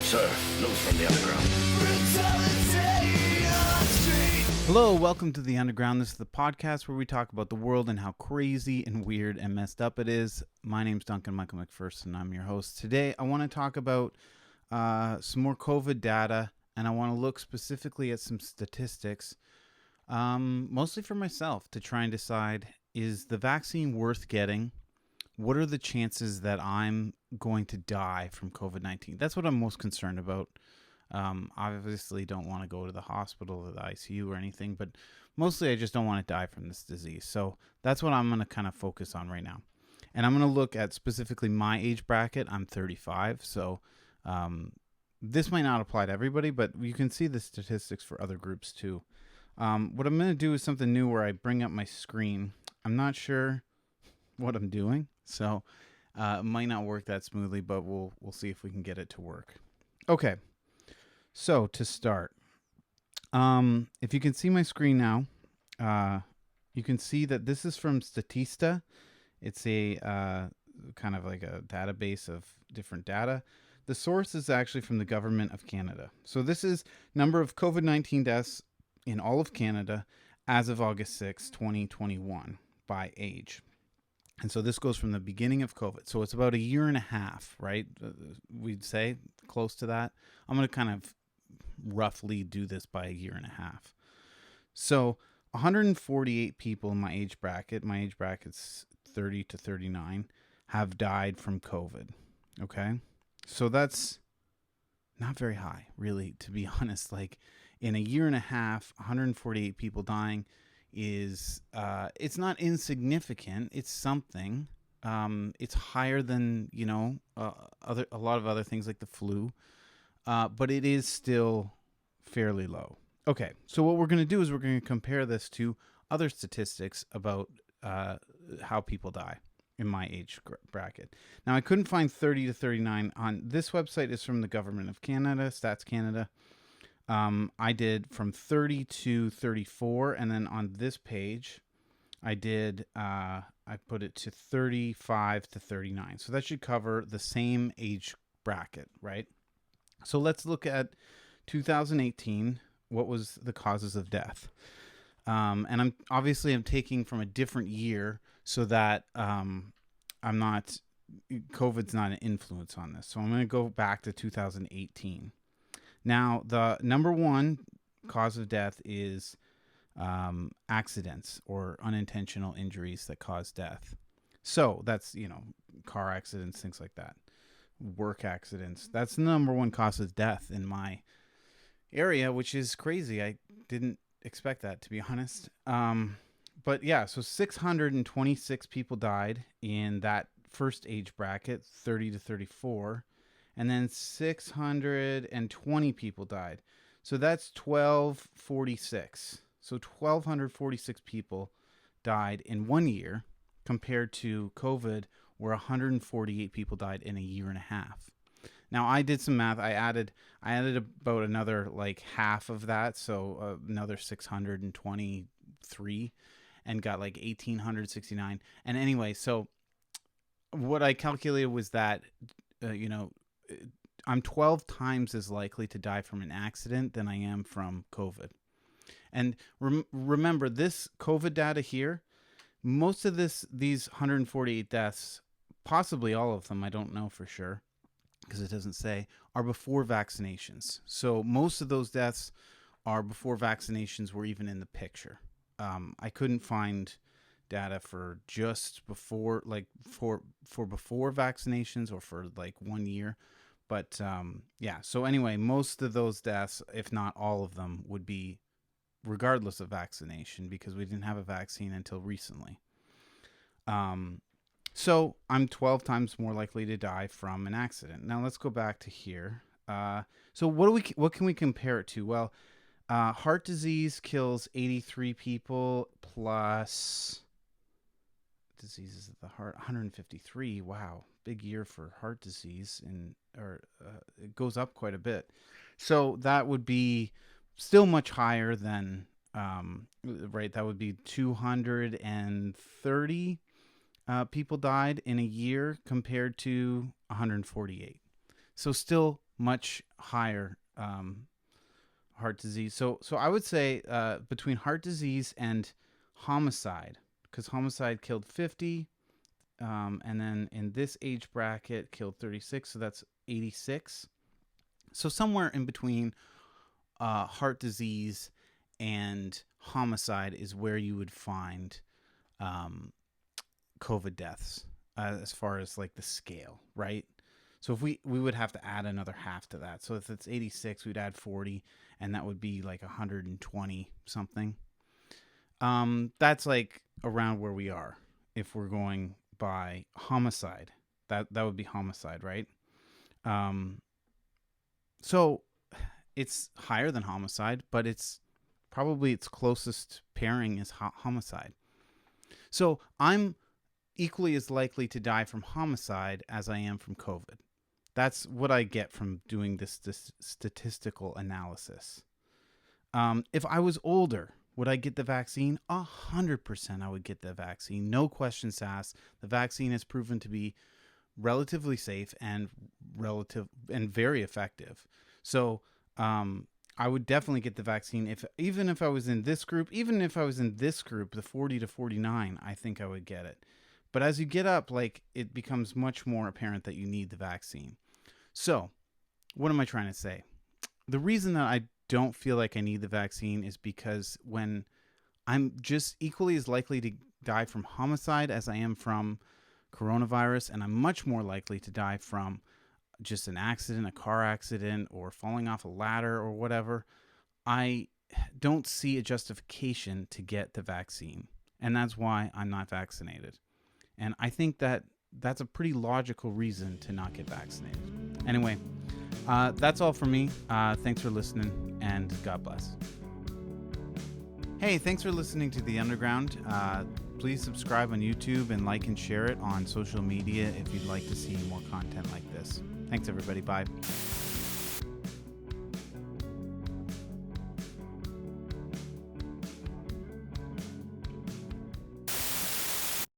Sir, news from the underground. Hello, welcome to The Underground. This is the podcast where we talk about the world and how crazy and weird and messed up it is. My name's Duncan Michael McPherson, and I'm your host. Today, I want to talk about some more COVID data, and I want to look specifically at some statistics, mostly for myself, to try and decide, is the vaccine worth getting? What are the chances that I'm going to die from COVID-19? That's what I'm most concerned about. Obviously don't want to go to the hospital or the ICU or anything, but mostly I just don't want to die from this disease. So that's what I'm going to kind of focus on right now. And I'm going to look at specifically my age bracket. I'm 35. So this might not apply to everybody, but you can see the statistics for other groups too. What I'm going to do is something new where I bring up my screen. I'm not sure what I'm doing, so it might not work that smoothly, but we'll see if we can get it to work. Okay. So to start, if you can see my screen now, you can see that this is from Statista. It's a kind of like a database of different data. The source is actually from the government of Canada. So this is number of COVID-19 deaths in all of Canada as of August 6, 2021 by age. And so this goes from the beginning of COVID. So it's about a year and a half, right? We'd say close to that. I'm going to kind of roughly do this by a year and a half. So 148 people in my age bracket's 30 to 39, have died from COVID. Okay. So that's not very high, really, to be honest. Like in a year and a half, 148 people dying is, it's not insignificant. It's something. It's higher than, a lot of other things like the flu. But it is still fairly low. Okay, so what we're going to do is we're going to compare this to other statistics about how people die in my age bracket. Now, I couldn't find 30 to 39 on this website. Is from the government of Canada, Stats Canada. I did from 30 to 34, and then on this page, I did I put it to 35 to 39. So that should cover the same age bracket, right? So let's look at 2018. What was the causes of death? And I'm taking from a different year so that COVID's not an influence on this. So I'm going to go back to 2018. Now, the number one cause of death is accidents or unintentional injuries that cause death. So that's, car accidents, things like that. Work accidents. That's the number one cause of death in my area, which is crazy. I didn't expect that, to be honest. But yeah, so 626 people died in that first age bracket, 30 to 34, and then 620 people died. So that's 1246. So 1246 people died in 1 year compared to COVID, where 148 people died in a year and a half. Now, I did some math. I added about another like half of that, so another 623, and got like 1,869. And anyway, so what I calculated was that, I'm 12 times as likely to die from an accident than I am from COVID. And remember, this COVID data here, most of these 148 deaths, possibly all of them, I don't know for sure because it doesn't say, are before vaccinations. So most of those deaths are before vaccinations were even in the picture. I couldn't find data for just before, like for before vaccinations or for like 1 year. But yeah, so anyway, most of those deaths, if not all of them, would be regardless of vaccination because we didn't have a vaccine until recently. So I'm 12 times more likely to die from an accident. Now let's go back to here. So what can we compare it to? Well, heart disease kills 83 people plus diseases of the heart, 153. Wow, big year for heart disease, it goes up quite a bit. So that would be still much higher than right. That would be 230 people died in a year compared to 148. So still much higher heart disease. So I would say between heart disease and homicide, because homicide killed 50, and then in this age bracket killed 36, so that's 86. So somewhere in between heart disease and homicide is where you would find COVID deaths as far as like the scale, right? So if we would have to add another half to that. So if it's 86, we'd add 40, and that would be like 120 something. That's like around where we are if we're going by homicide. That would be homicide, right? So it's higher than homicide, but it's probably its closest pairing is homicide. So I'm equally as likely to die from homicide as I am from COVID. That's what I get from doing this statistical analysis. If I was older, would I get the vaccine? 100% I would get the vaccine. No questions asked. The vaccine has proven to be relatively safe and very effective. So I would definitely get the vaccine even if I was in this group. Even if I was in this group, the 40 to 49, I think I would get it. But as you get up, like, it becomes much more apparent that you need the vaccine. So what am I trying to say? The reason that I don't feel like I need the vaccine is because when I'm just equally as likely to die from homicide as I am from coronavirus, and I'm much more likely to die from just an accident, a car accident, or falling off a ladder or whatever, I don't see a justification to get the vaccine. And that's why I'm not vaccinated. And I think that that's a pretty logical reason to not get vaccinated. Anyway, that's all for me. Thanks for listening, and God bless. Hey, thanks for listening to The Underground. Please subscribe on YouTube and like and share it on social media if you'd like to see more content like this. Thanks, everybody. Bye.